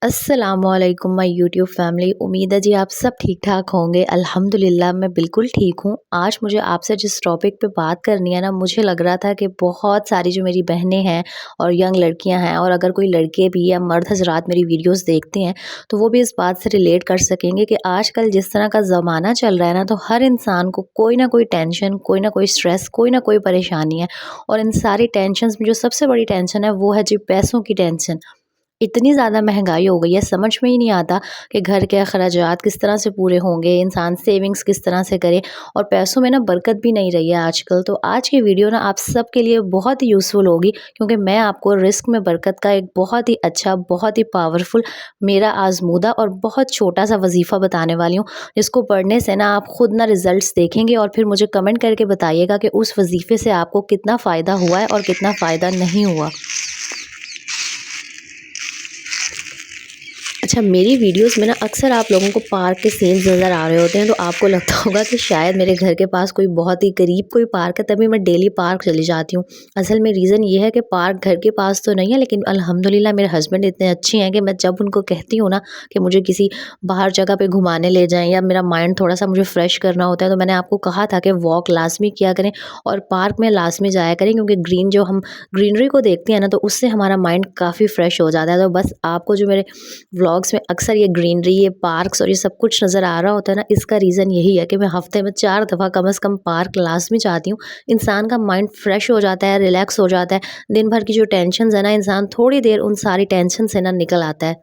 अस्सलामुअलैकुम my YouTube family. उम्मीद है जी आप सब ठीक ठाक होंगे। अल्हम्दुलिल्लाह मैं बिल्कुल ठीक हूँ। आज मुझे आपसे जिस टॉपिक पे बात करनी है ना, मुझे लग रहा था कि बहुत सारी जो मेरी बहनें हैं और यंग लड़कियां हैं, और अगर कोई लड़के भी या मर्द हजरात मेरी वीडियोस देखते हैं तो वो भी इस बात से रिलेट कर सकेंगे कि आजकल जिस तरह का ज़माना चल रहा है ना, तो हर इंसान को कोई ना कोई टेंशन, कोई ना कोई स्ट्रेस, कोई ना कोई परेशानी है। और इन सारी टेंशन में जो सबसे बड़ी टेंशन है वो है जी पैसों की टेंशन। इतनी ज़्यादा महँगाई हो गई है, समझ में ही नहीं आता कि घर के अखराजात किस तरह से पूरे होंगे, इंसान सेविंग्स किस तरह से करे, और पैसों में ना बरकत भी नहीं रही है आजकल। तो आज की वीडियो ना आप सबके लिए बहुत ही यूज़फुल होगी, क्योंकि मैं आपको रिस्क में बरकत का एक बहुत ही अच्छा, बहुत ही पावरफुल, मेरा आज़मूदा और बहुत छोटा-सा वज़ीफ़ा बताने वाली हूँ, जिसको पढ़ने से ना आप खुद ना रिज़ल्ट्स देखेंगे और फिर मुझे कमेंट करके बताइएगा कि उस वज़ीफ़े से आपको कितना फ़ायदा हुआ है और कितना फ़ायदा नहीं हुआ। अच्छा, मेरी वीडियोस में ना अक्सर आप लोगों को पार्क के सीन्स नज़र आ रहे होते हैं, तो आपको लगता होगा कि शायद मेरे घर के पास कोई बहुत ही करीब कोई पार्क है, तभी मैं डेली पार्क चली जाती हूँ। असल में रीज़न ये है कि पार्क घर के पास तो नहीं है, लेकिन अल्हम्दुलिल्लाह मेरे हस्बैंड इतने अच्छे हैं कि मैं जब उनको कहती हूँ ना कि मुझे किसी बाहर जगह पे घुमाने ले जाएँ या मेरा माइंड थोड़ा-सा मुझे फ्रेश करना होता है, तो मैंने आपको कहा था कि वॉक लाज़मी किया करें और पार्क में लाज़मी जाया करें, क्योंकि ग्रीनरी को देखते हैं ना, तो उससे हमारा माइंड काफ़ी फ्रेश हो जाता है। तो बस आपको जो मेरे व्लॉग्स में अक्सर ये ग्रीनरी, ये पार्क्स और ये सब कुछ नज़र आ रहा होता है ना, इसका रीज़न यही है कि मैं हफ़्ते में 4 दफ़ा कम से कम पार्क लाज़मी जाती हूँ। इंसान का माइंड फ्रेश हो जाता है, रिलैक्स हो जाता है। दिन भर की जो टेंशन्स है ना, इंसान थोड़ी देर उन सारी टेंशन से ना निकल आता है।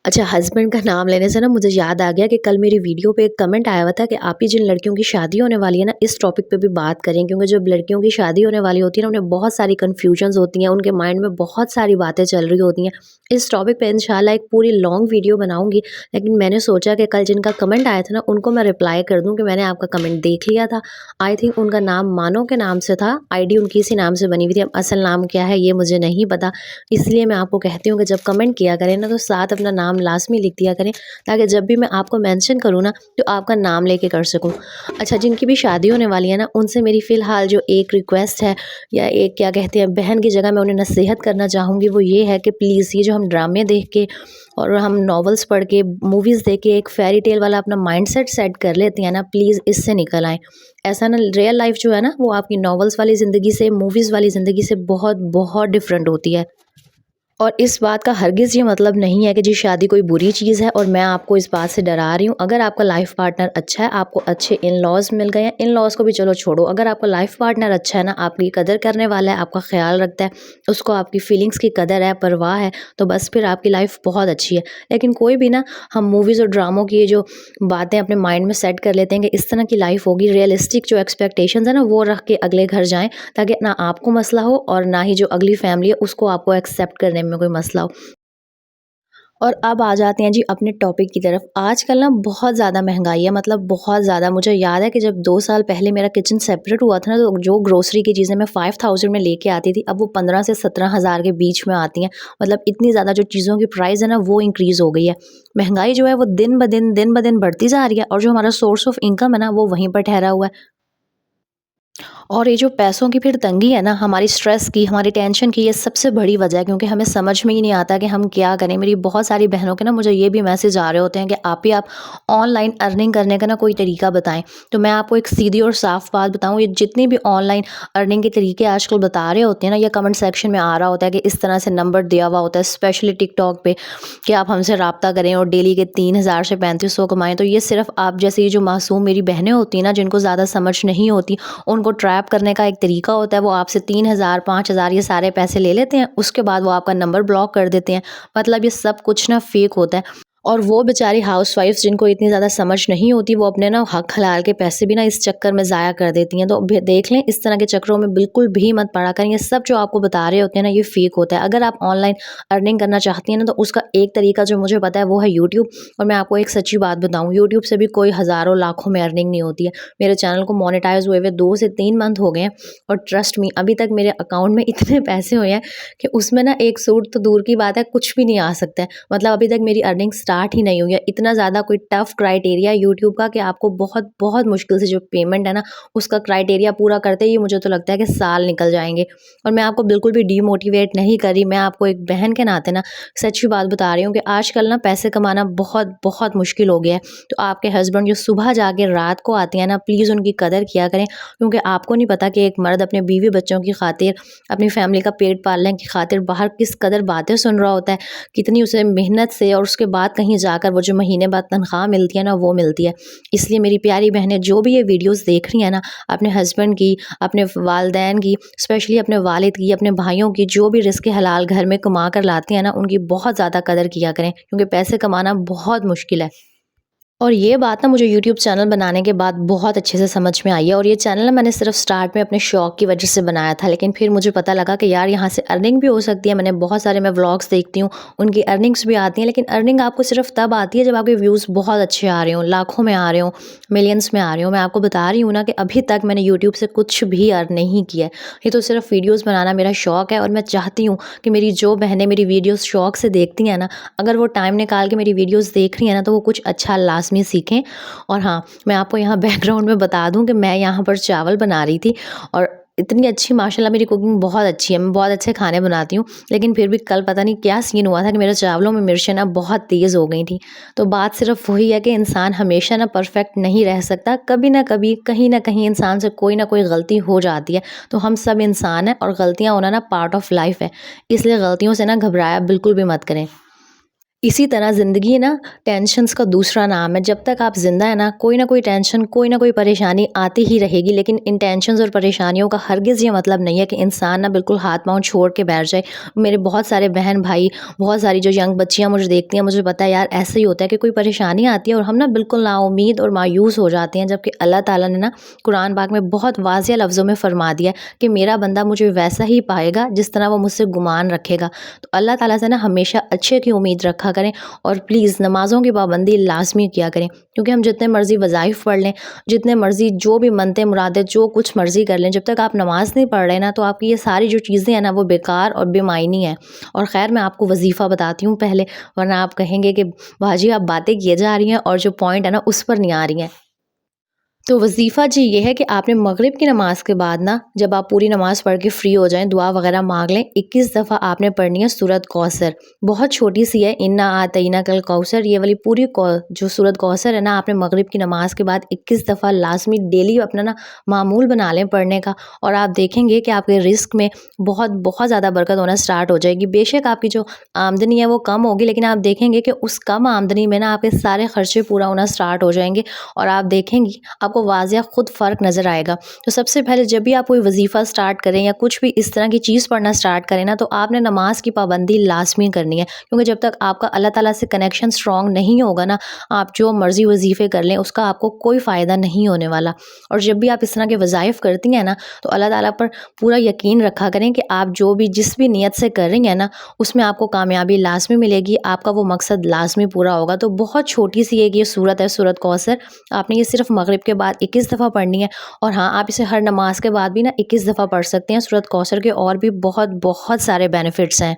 अच्छा, हस्बैंड का नाम लेने से ना मुझे याद आ गया कि कल मेरी वीडियो पे एक कमेंट आया हुआ था कि आप ही जिन लड़कियों की शादी होने वाली है ना, इस टॉपिक पे भी बात करें, क्योंकि जब लड़कियों की शादी होने वाली होती है ना, उन्हें बहुत सारी कन्फ्यूजन्स होती हैं, उनके माइंड में बहुत सारी बातें चल रही होती हैं। इस टॉपिक पे इंशाल्लाह एक पूरी लॉन्ग वीडियो बनाऊंगी, लेकिन मैंने सोचा कि कल जिनका कमेंट आया था ना, उनको मैं रिप्लाई कर दूँ कि मैंने आपका कमेंट देख लिया था। आई थिंक उनका नाम मानो के नाम से था, आईडी उनकी इसी नाम से बनी हुई थी। अब असल नाम क्या है ये मुझे नहीं पता, इसलिए मैं आपको कहती हूँ कि जब कमेंट किया करें ना, तो साथ अपना नाम लाज़मी लिख दिया करें, ताकि जब भी मैं आपको मेंशन करूँ ना, तो आपका नाम लेके कर सकूँ। अच्छा, जिनकी भी शादी होने वाली है ना, उनसे मेरी फ़िलहाल जो एक रिक्वेस्ट है, या एक क्या कहते हैं बहन की जगह मैं उन्हें नसीहत करना चाहूँगी, वो ये है कि प्लीज़ ये जो हम ड्रामे देख के और हम नॉवेल्स पढ़ के, मूवीज़ देख के एक फ़ेयरी टेल वाला अपना माइंडसेट सेट कर लेते हैं ना, प्लीज़ इससे निकल आएँ। ऐसा ना, रियल लाइफ़ जो है ना, वो आपकी नॉवेल्स वाली ज़िंदगी से, मूवीज़ वाली ज़िंदगी से बहुत बहुत डिफरेंट होती है। और इस बात का हरगिज़ ये मतलब नहीं है कि जी शादी कोई बुरी चीज़ है और मैं आपको इस बात से डरा रही हूँ। अगर आपका लाइफ़ पार्टनर अच्छा है, आपको अच्छे इन-लॉज़ मिल गए हैं, इन-लॉज़ को भी चलो छोड़ो, अगर आपका लाइफ़ पार्टनर अच्छा है ना, आपकी कदर करने वाला है, आपका ख़्याल रखता है, उसको आपकी फीलिंग्स की कदर है, परवाह है, तो बस फिर आपकी लाइफ़ बहुत अच्छी है। लेकिन कोई भी ना, हम मूवीज़ और ड्रामों की ये जो बातें अपने माइंड में सेट कर लेते हैं कि इस तरह की लाइफ़ होगी, रियलिस्टिक जो एक्सपेक्टेशंस है ना, वो रख के अगले घर जाएँ, ताकि ना आपको मसला हो और ना ही जो अगली फैमिली है उसको आपको एक्सेप्ट करने में कोई मसला हो। और अब आ जाते हैं जी अपने टॉपिक की तरफ। आजकल ना बहुत ज़्यादा महँगाई है, मतलब बहुत ज़्यादा। मुझे याद है कि जब 2 साल पहले मेरा किचन सेपरेट हुआ था ना, तो जो ग्रोसरी की चीज़ें मैं 5000 में लेके आती थी, अब वो 15 से 17,000 के बीच में आती हैं। मतलब इतनी ज़्यादा जो चीज़ों की प्राइस है ना, वो इंक्रीज़ हो गई है। महँगाई जो है वो दिन ब दिन बढ़ती जा रही है, और जो हमारा सोर्स ऑफ इनकम है ना, वो वहीं पर ठहरा हुआ है। और ये जो पैसों की फिर तंगी है ना, हमारी स्ट्रेस की, हमारी टेंशन की, ये सबसे बड़ी वजह है, क्योंकि हमें समझ में ही नहीं आता कि हम क्या करें। मेरी बहुत सारी बहनों के ना मुझे ये भी मैसेज आ रहे होते हैं कि आप ऑनलाइन अर्निंग करने का ना कोई तरीका बताएं। तो मैं आपको एक सीधी और साफ बात बताऊं, ये जितनी भी ऑनलाइन अर्निंग के तरीके आजकल बता रहे होते हैं ना, या कमेंट सेक्शन में आ रहा होता है कि इस तरह से नंबर दिया हुआ होता है, स्पेशली टिकटॉक पे, कि आप हमसे रब्ता करें और डेली के 3000 से 3500 कमाएं। तो ये सिर्फ आप जैसे ये जो मासूम मेरी बहनें होती हैं ना, जिनको ज़्यादा समझ नहीं होती, उनको ट्रैप करने का एक तरीका होता है। वो आपसे 3000 5000 ये सारे पैसे ले लेते हैं, उसके बाद वो आपका नंबर ब्लॉक कर देते हैं। मतलब ये सब कुछ ना फेक होता है। और वो बेचारी हाउसवाइफ्स जिनको इतनी ज़्यादा समझ नहीं होती, वो अपने ना हक हलाल के पैसे भी ना इस चक्कर में ज़ाया कर देती हैं। तो देख लें, इस तरह के चक्करों में बिल्कुल भी मत पड़ा करें। ये सब जो आपको बता रहे होते हैं ना, ये फेक होता है। अगर आप ऑनलाइन अर्निंग करना चाहती हैं ना, तो उसका एक तरीका जो मुझे पता है वो है यूट्यूब। और मैं आपको एक सच्ची बात बताऊँ, यूट्यूब से भी कोई हज़ारों लाखों में अर्निंग नहीं होती है। मेरे चैनल को मोनेटाइज हुए हुए 2 से 3 मंथ हो गए हैं, और ट्रस्ट मी, अभी तक मेरे अकाउंट में इतने पैसे हुए हैं कि उसमें ना एक सूट तो दूर की बात है, कुछ भी नहीं आ सकता है। मतलब अभी तक मेरी अर्निंग स्टार्ट स्टार्ट ही नहीं हुई है। इतना ज़्यादा कोई टफ़ क्राइटेरिया यूट्यूब का कि आपको बहुत बहुत मुश्किल से जो पेमेंट है ना, उसका क्राइटेरिया पूरा करते ही मुझे तो लगता है कि साल निकल जाएँगे। और मैं आपको बिल्कुल भी डीमोटिवेट नहीं कर रही, मैं आपको एक बहन के नाते ना सच्ची बात बता रही हूँ कि आजकल ना पैसे कमाना बहुत बहुत मुश्किल हो गया है। तो आपके हस्बैंड जो सुबह जाके रात को आते हैं ना, प्लीज़ उनकी कदर किया करें, क्योंकि आपको नहीं पता कि एक मर्द अपने बीवी बच्चों की खातिर, अपनी फैमिली का पेट पालने की खातिर बाहर किस कदर बातें सुन रहा होता है, कितनी उसे मेहनत से और उसके बाद कहीं जाकर वो जो महीने बाद तनख्वाह मिलती है ना, वो मिलती है। इसलिए मेरी प्यारी बहनें जो भी ये वीडियोस देख रही हैं ना, अपने हस्बैंड की, अपने वालिदैन की, स्पेशली अपने वालिद की, अपने भाइयों की, जो भी रिज़्क़ हलाल घर में कमा कर लाती हैं ना, उनकी बहुत ज़्यादा कदर किया करें, क्योंकि पैसे कमाना बहुत मुश्किल है। और ये बात ना मुझे यूट्यूब चैनल बनाने के बाद बहुत अच्छे से समझ में आई है। और ये चैनल ना मैंने सिर्फ स्टार्ट में अपने शौक की वजह से बनाया था, लेकिन फिर मुझे पता लगा कि यार यहाँ से अर्निंग भी हो सकती है। मैंने बहुत सारे मैं व्लॉग्स देखती हूँ, उनकी अर्निंग्स भी आती हैं, लेकिन अर्निंग आपको सिर्फ तब आती है जब आपके व्यूज़ बहुत अच्छे आ रहे हों, लाखों में आ रहे हों, मिलियंस में आ रहे हों। मैं आपको बता रही हूँ ना कि अभी तक मैंने यूट्यूब से कुछ भी अर्न नहीं किया है। ये तो सिर्फ वीडियोज़ बनाना मेरा शौक है, और मैं चाहती हूँ कि मेरी जो बहनें मेरी वीडियोज़ शौक से देखती हैं ना, अगर वो टाइम निकाल के मेरी वीडियोज़ देख रही हैं ना, तो वो कुछ अच्छा लाज़मी सीखें। और हाँ, मैं आपको यहाँ बैकग्राउंड में बता दूँ कि मैं यहाँ पर चावल बना रही थी, और इतनी अच्छी माशाल्लाह मेरी कुकिंग बहुत अच्छी है, मैं बहुत अच्छे खाने बनाती हूँ। लेकिन फिर भी कल पता नहीं क्या सीन हुआ था कि मेरे चावलों में मिर्चें ना बहुत तेज़ हो गई थी। तो बात सिर्फ वही है कि इंसान हमेशा ना परफेक्ट नहीं रह सकता, कभी ना कभी, कहीं न कहीं इंसान से कोई ना कोई गलती हो जाती है। तो हम सब इंसान हैं, और गलतियाँ होना ना पार्ट ऑफ लाइफ है। इसलिए गलतियों से ना घबराया बिल्कुल भी मत करें। इसी तरह ज़िंदगी ना टेंशन्स का दूसरा नाम है। जब तक आप ज़िंदा हैं ना, कोई ना कोई टेंशन, कोई ना कोई परेशानी आती ही रहेगी। लेकिन इन टेंशन्स और परेशानियों का हरगिज़ ये मतलब नहीं है कि इंसान ना बिल्कुल हाथ-पाँव छोड़ के बैठ जाए। मेरे बहुत सारे बहन-भाई, बहुत सारी जो यंग बच्चियाँ मुझे देखती हैं, मुझे पता है यार ऐसा ही होता है कि कोई परेशानी आती है और हम ना बिल्कुल नाउम्मीद और मायूस हो जाते हैं। जबकि अल्लाह ताला ने ना कुरान पाक में बहुत वाज़िह लफ्ज़ों में फ़रमा दिया है कि मेरा बंदा मुझे वैसा ही पाएगा जिस तरह वो मुझसे गुमान रखेगा। तो अल्लाह ताला से ना हमेशा अच्छे की उम्मीद रखा करें, और प्लीज़ नमाज़ों की पाबंदी लाज़मी किया करें। क्योंकि हम जितने मर्ज़ी वज़ाइफ़ पढ़ लें, जितने मर्ज़ी जो भी मनते मुरादें जो कुछ मर्ज़ी कर लें, जब तक आप नमाज़ नहीं पढ़ रहे ना, तो आपकी ये सारी जो चीज़ें हैं ना, वो बेकार और बेमायनी हैं। और ख़ैर मैं आपको वज़ीफ़ा बताती हूँ पहले, वरना आप कहेंगे कि बाजी आप बातें किए जा रही हैं और जो पॉइंट है ना उस पर नहीं आ रही हैं। तो वज़ीफ़ा जी ये है कि आपने मग़रिब की नमाज़ के बाद ना, जब आप पूरी नमाज़ पढ़ के फ्री हो जाएँ, दुआ वग़ैरह माँग लें, 21 दफ़ा आपने पढ़नी है सूरत कौसर। बहुत छोटी-सी है, इन्ना आतईना कल कौसर, ये वाली पूरी कौ जो सूरत कौसर है ना, आपने मग़रिब की नमाज़ के बाद 21 दफ़ा लाज़मी डेली अपना ना मामूल बना लें पढ़ने का। और आप देखेंगे कि आपके रिज़्क में बहुत बहुत ज़्यादा बरकत होना स्टार्ट हो जाएगी। बेशक आपकी जो आमदनी है वो कम होगी, लेकिन आप देखेंगे कि उस कम आमदनी में ना आपके सारे ख़र्चे पूरा होना स्टार्ट हो जाएँगे, और आप देखेंगी आपको वाज़िया खुद फ़र्क नज़र आएगा। तो सबसे पहले जब भी आप कोई वज़ीफ़ा स्टार्ट करें या कुछ भी इस तरह की चीज़ पढ़ना स्टार्ट करें ना, तो आपने नमाज़ की पाबंदी लाज़मी करनी है। क्योंकि जब तक आपका अल्लाह ताला से कनेक्शन स्ट्रॉन्ग नहीं होगा ना, आप जो मर्ज़ी वज़ीफ़े कर लें, उसका आपको कोई फ़ायदा नहीं होने वाला। और जब भी आप इस तरह के वज़ाइफ़ करती हैं ना, तो अल्लाह ताला पर पूरा यकीन रखा करें कि आप जो भी जिस भी नियत से कर रही हैं ना, उसमें आपको कामयाबी लाज़मी मिलेगी, आपका वो मकसद लाज़मी पूरा होगा। तो बहुत छोटी-सी एक ये सूरत है, सूरत कौसर। आपने ये सिर्फ़ मग़रिब के बाद 21 दफ़ा पढ़नी है। और हाँ, आप इसे हर नमाज के बाद भी ना 21 दफ़ा पढ़ सकते हैं। सूरत कौसर के और भी बहुत बहुत सारे बेनिफिट्स हैं।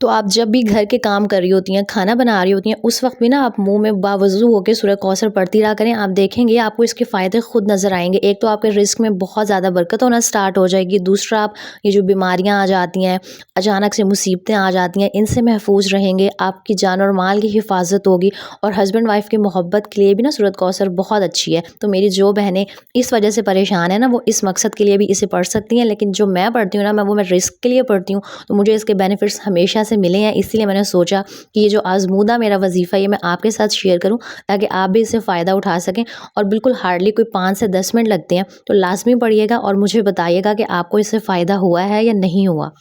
तो आप जब भी घर के काम कर रही होती हैं, खाना बना रही होती हैं, उस वक़्त भी ना आप मुँह में बावज़ू होके सूरह कौसर पढ़ती रहा करें। आप देखेंगे आपको इसके फ़ायदे खुद नज़र आएँगे। एक तो आपके रिज़्क में बहुत ज़्यादा बरकत होना स्टार्ट हो जाएगी। दूसरा, आप ये जो बीमारियाँ आ जाती हैं, अचानक से मुसीबतें आ जाती हैं, इनसे महफूज़ रहेंगे। आपकी जान और माल की हिफ़ाज़त होगी, और हस्बैंड वाइफ़ की मोहब्बत के लिए भी ना सूरत कौसर बहुत अच्छी है। तो मेरी जो बहनें इस वजह से परेशान हैं ना, वो इस मकसद के लिए भी इसे पढ़ सकती हैं। लेकिन जो मैं पढ़ती हूँ ना, मैं रिज़्क के लिए पढ़ती हूँ, तो मुझे इसके बेनिफिट्स हमेशा से मिले हैं। इसीलिए मैंने सोचा कि ये जो आज़मूदा मेरा वज़ीफ़ा है, ये मैं आपके साथ शेयर करूँ, ताकि आप भी इससे फ़ायदा उठा सकें। और बिल्कुल हार्डली कोई 5 से 10 मिनट लगते हैं, तो लाज़मी पढ़िएगा और मुझे बताइएगा कि आपको इससे फ़ायदा हुआ है या नहीं हुआ।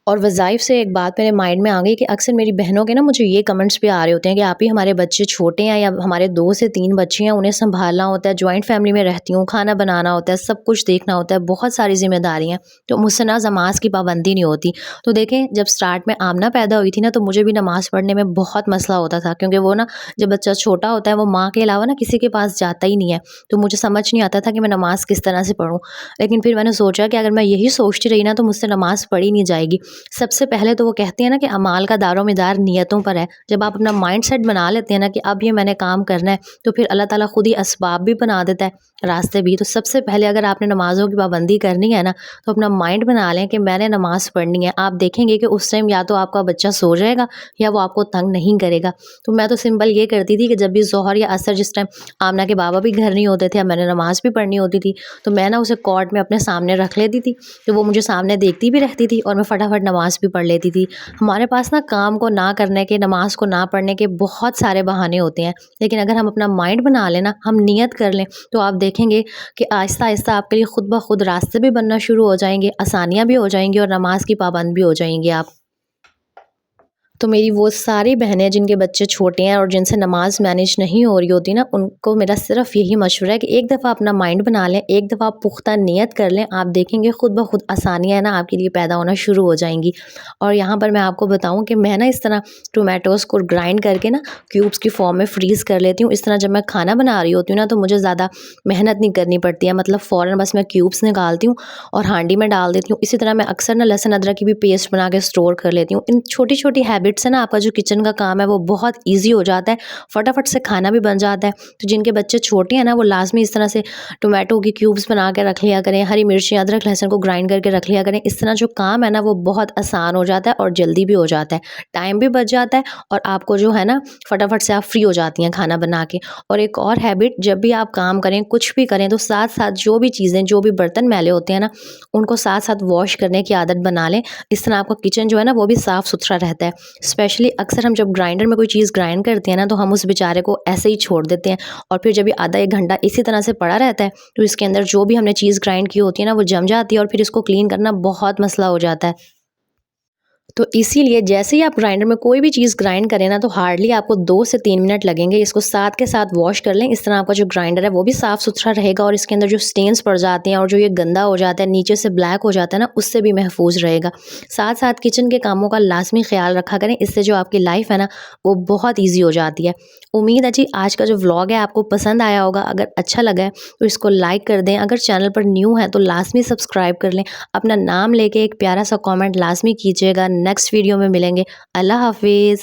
और वज़ाइफ़ से एक बात मेरे माइंड में आ गई कि अक्सर मेरी बहनों के ना मुझे ये कमेंट्स भी आ रहे होते हैं कि आप ही, हमारे बच्चे छोटे हैं, या हमारे 2 से 3 बच्चे हैं, उन्हें सँभालना होता है, जॉइंट फ़ैमिली में रहती हूँ, खाना बनाना होता है, सब कुछ देखना होता है, बहुत सारी ज़िम्मेदारी हैं, तो मुझसे ना नमाज़ की पाबंदी नहीं होती। तो देखें, जब स्टार्ट में आमना पैदा हुई थी ना, तो मुझे भी नमाज़ पढ़ने में बहुत मसला होता था, क्योंकि वो ना, जब बच्चा छोटा होता है, वो माँ के अलावा ना किसी के पास जाता ही नहीं है। तो मुझे समझ नहीं आता था कि मैं नमाज़ किस तरह से पढ़ूँ। लेकिन फिर मैंने सोचा कि अगर मैं यही सोचती रही ना, तो मुझसे नमाज़ पढ़ी नहीं जाएगी। सबसे पहले तो वो कहते हैं ना कि अमाल का दारोमदार नियतों पर है। जब आप अपना माइंड सेट बना लेते हैं ना कि अब ये मैंने काम करना है, तो फिर अल्लाह ताला खुद ही असबाब भी बना देता है, रास्ते भी। तो सबसे पहले अगर आपने नमाज़ों की पाबंदी करनी है ना, तो अपना माइंड बना लें कि मैंने नमाज़ पढ़नी है। आप देखेंगे कि उस टाइम या तो आपका बच्चा सो जाएगा या वो आपको तंग नहीं करेगा। तो मैं तो सिंपल ये करती थी कि जब भी ज़ोहर या असर, जिस टाइम आमना के बाबा भी घर नहीं होते थे, अब मैंने नमाज़ भी पढ़नी होती थी, तो मैं ना उसे कॉर्ड में अपने सामने रख लेती थी। तो वो मुझे सामने देखती भी रहती थी और मैं फटाफट नमाज़ भी पढ़ लेती थी। हमारे पास ना काम को ना करने के, नमाज़ को ना पढ़ने के बहुत सारे बहाने होते हैं, लेकिन अगर हम अपना माइंड बना लें ना, हम नियत कर लें, तो आप देखेंगे कि आहिस्ता-आहिस्ता आपके लिए खुद ब खुद रास्ते भी बनना शुरू हो जाएँगे, आसानियाँ भी हो जाएँगी और नमाज़ की पाबंद भी हो जाएँगे आप। तो मेरी वो सारी बहनें जिनके बच्चे छोटे हैं और जिनसे नमाज़ मैनेज नहीं हो रही होती ना, उनको मेरा सिर्फ़ यही मशवरा है कि एक दफ़ा अपना माइंड बना लें, एक दफ़ा पुख्ता नियत कर लें, आप देखेंगे खुद ब खुद आसानियाँ ना आपके लिए पैदा होना शुरू हो जाएँगी। और यहाँ पर मैं आपको बताऊँ कि मैं ना इस तरह टोमेटोज़ को ग्राइंड करके ना क्यूब्स की फ़ॉर्म में फ्रीज़ कर लेती हूँ। इस तरह जब मैं खाना बना रही होती हूँ ना, तो मुझे ज़्यादा मेहनत नहीं करनी पड़ती है, मतलब फ़ौरन बस मैं क्यूब्स निकालती हूँ और हांडी में डाल देती हूँ। इसी तरह मैं अक्सर ना लहसुन अदरक की भी पेस्ट बना के स्टोर कर लेती हूँ। इन छोटी-छोटी हैबिट से ना आपका जो किचन का काम है वो बहुत ईज़ी हो जाता है, फटाफट से खाना भी बन जाता है। तो जिनके बच्चे छोटे हैं ना, वो लाज़मी इस तरह से टोमेटो की क्यूब्स बना के रख लिया करें, हरी मिर्ची, अदरक, लहसुन को ग्राइंड करके रख लिया करें। इस तरह जो काम है ना, वो बहुत आसान हो जाता है और जल्दी भी हो जाता है, टाइम भी बच जाता है और आपको जो है ना, फटाफट से आप फ्री हो जाती हैं खाना बना के। और एक और हैबिट, जब भी आप काम करें, कुछ भी करें, तो साथ-साथ जो भी चीज़ें, जो भी बर्तन मैले होते हैं ना, उनको साथ-साथ वॉश करने की आदत बना लें। इस तरह आपका किचन जो है ना, वो भी साफ़-सुथरा रहता है। स्पेशली अक्सर हम जब ग्राइंडर में कोई चीज़ ग्राइंड करते हैं ना, तो हम उस बेचारे को ऐसे ही छोड़ देते हैं और फिर जब ये आधा 1 घंटा इसी तरह से पड़ा रहता है, तो इसके अंदर जो भी हमने चीज़ ग्राइंड की होती है ना, वो जम जाती है और फिर इसको क्लीन करना बहुत मसला हो जाता है। तो इसीलिए जैसे ही आप ग्राइंडर में कोई भी चीज़ ग्राइंड करें ना, तो हार्डली आपको 2 से 3 मिनट लगेंगे। इसको साथ के साथ वॉश कर लें। इस तरह आपका जो ग्राइंडर है वो भी साफ़-सुथरा रहेगा और इसके अंदर जो स्टेन्स पड़ जाते हैं और जो ये गंदा हो जाता है, नीचे से ब्लैक हो जाता है ना, उससे भी महफूज़ रहेगा। साथ-साथ किचन के कामों का लाज़मी ख़्याल रखा करें। इससे जो आपकी लाइफ़ है ना, वो बहुत ईज़ी हो जाती है। उम्मीद है जी आज का जो व्लॉग है आपको पसंद आया होगा। अगर अच्छा लगा है तो इसको लाइक कर दें। अगर चैनल पर न्यू हैं तो लाज़मी सब्सक्राइब कर लें। अपना नाम लेके एक प्यारा सा कमेंट लाज़मी कीजिएगा। नेक्स्ट वीडियो में मिलेंगे। अल्लाह हाफ़िज़।